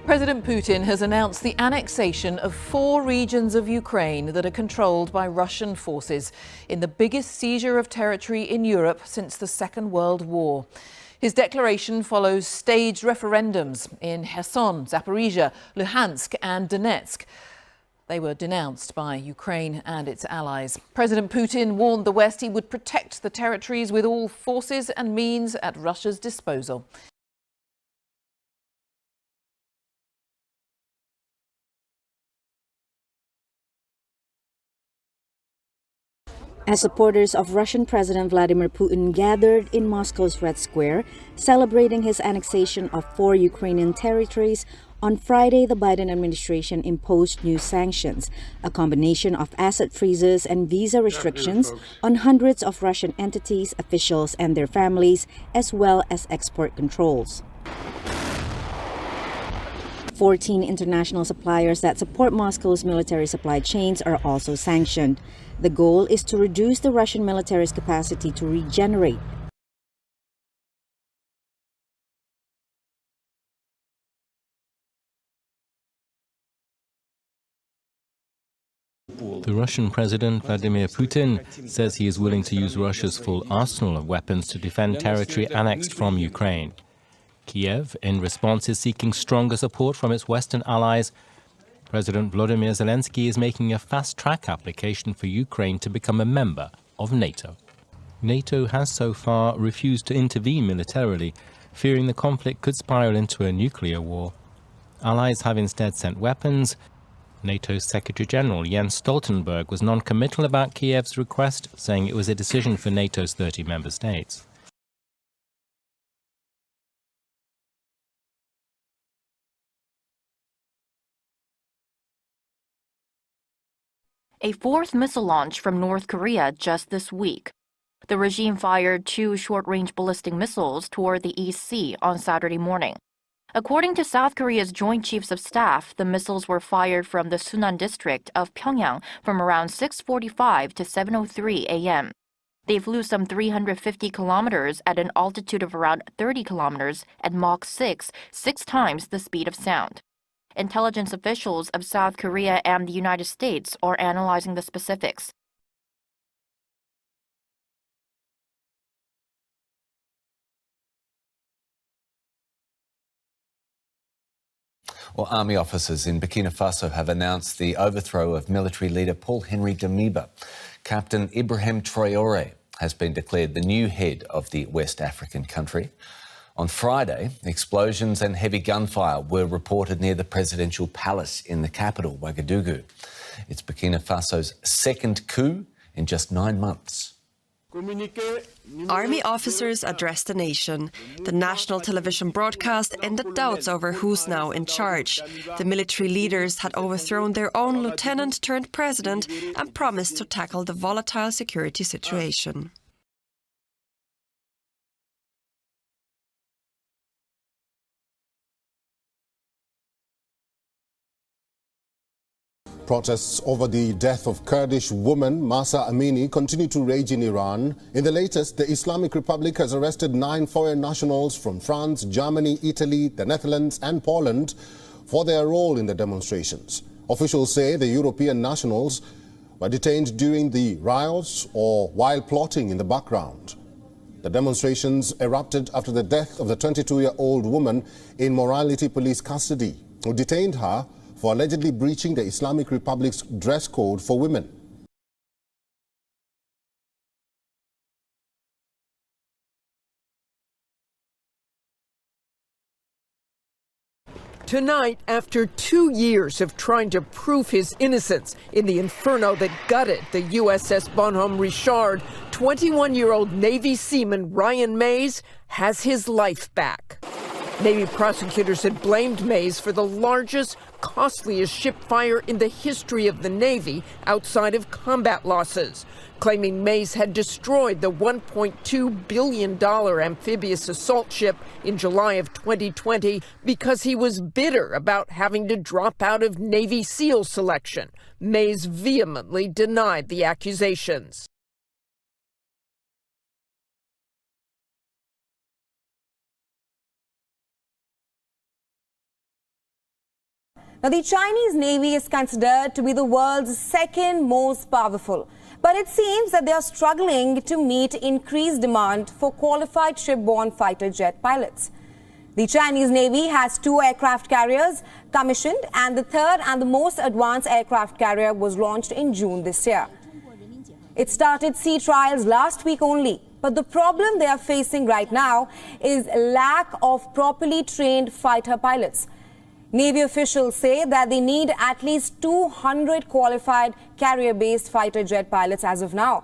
President Putin has announced the annexation of 4 regions of Ukraine that are controlled by Russian forces in the biggest seizure of territory in Europe since the Second World War. His declaration follows staged referendums in Kherson, Zaporizhia, Luhansk and Donetsk. They were denounced by Ukraine and its allies. President Putin warned the West he would protect the territories with all forces and means at Russia's disposal. As supporters of Russian President Vladimir Putin gathered in Moscow's Red Square, celebrating his annexation of 4 Ukrainian territories, on Friday the Biden administration imposed new sanctions, a combination of asset freezes and visa restrictions on hundreds of Russian entities, officials and their families, as well as export controls. 14 international suppliers that support Moscow's military supply chains are also sanctioned. The goal is to reduce the Russian military's capacity to regenerate. The Russian President Vladimir Putin says he is willing to use Russia's full arsenal of weapons to defend territory annexed from Ukraine. Kiev, in response, is seeking stronger support from its Western allies. President Volodymyr Zelensky is making a fast-track application for Ukraine to become a member of NATO. NATO has so far refused to intervene militarily, fearing the conflict could spiral into a nuclear war. Allies have instead sent weapons. NATO's Secretary-General Jens Stoltenberg was non-committal about Kiev's request, saying it was a decision for NATO's 30 member states. A 4th missile launch from North Korea just this week. The regime fired 2 short-range ballistic missiles toward the East Sea on Saturday morning. According to South Korea's Joint Chiefs of Staff, the missiles were fired from the Sunan district of Pyongyang from around 6:45 to 7:03 a.m. They flew some 350 kilometers at an altitude of around 30 kilometers at Mach 6, 6 times the speed of sound. Intelligence officials of South Korea and the United States are analyzing the specifics. Well, army officers in Burkina Faso have announced the overthrow of military leader Paul-Henri Damiba. Captain Ibrahim Traoré has been declared the new head of the West African country. On Friday, explosions and heavy gunfire were reported near the presidential palace in the capital, Ouagadougou. It's Burkina Faso's second coup in just 9 months. Army officers addressed the nation. The national television broadcast ended doubts over who's now in charge. The military leaders had overthrown their own lieutenant-turned-president and promised to tackle the volatile security situation. Protests over the death of Kurdish woman Mahsa Amini continue to rage in Iran. In the latest, the Islamic Republic has arrested 9 foreign nationals from France, Germany, Italy, the Netherlands and Poland for their role in the demonstrations. Officials say the European nationals were detained during the riots or while plotting in the background. The demonstrations erupted after the death of the 22-year-old woman in morality police custody, who detained her for allegedly breaching the Islamic Republic's dress code for women. Tonight, after 2 years of trying to prove his innocence in the inferno that gutted the USS Bonhomme Richard, 21-year-old Navy seaman Ryan Mays has his life back. Navy prosecutors had blamed Mays for the largest, costliest ship fire in the history of the Navy outside of combat losses, claiming Mays had destroyed the $1.2 billion amphibious assault ship in July of 2020 because he was bitter about having to drop out of Navy SEAL selection. Mays vehemently denied the accusations. Now, the Chinese Navy is considered to be the world's second most powerful, but it seems that they are struggling to meet increased demand for qualified shipborne fighter jet pilots. The Chinese Navy has 2 aircraft carriers commissioned, and the third and the most advanced aircraft carrier was launched in June this year. It started sea trials last week only, but the problem they are facing right now is lack of properly trained fighter pilots. Navy officials say that they need at least 200 qualified carrier-based fighter jet pilots as of now.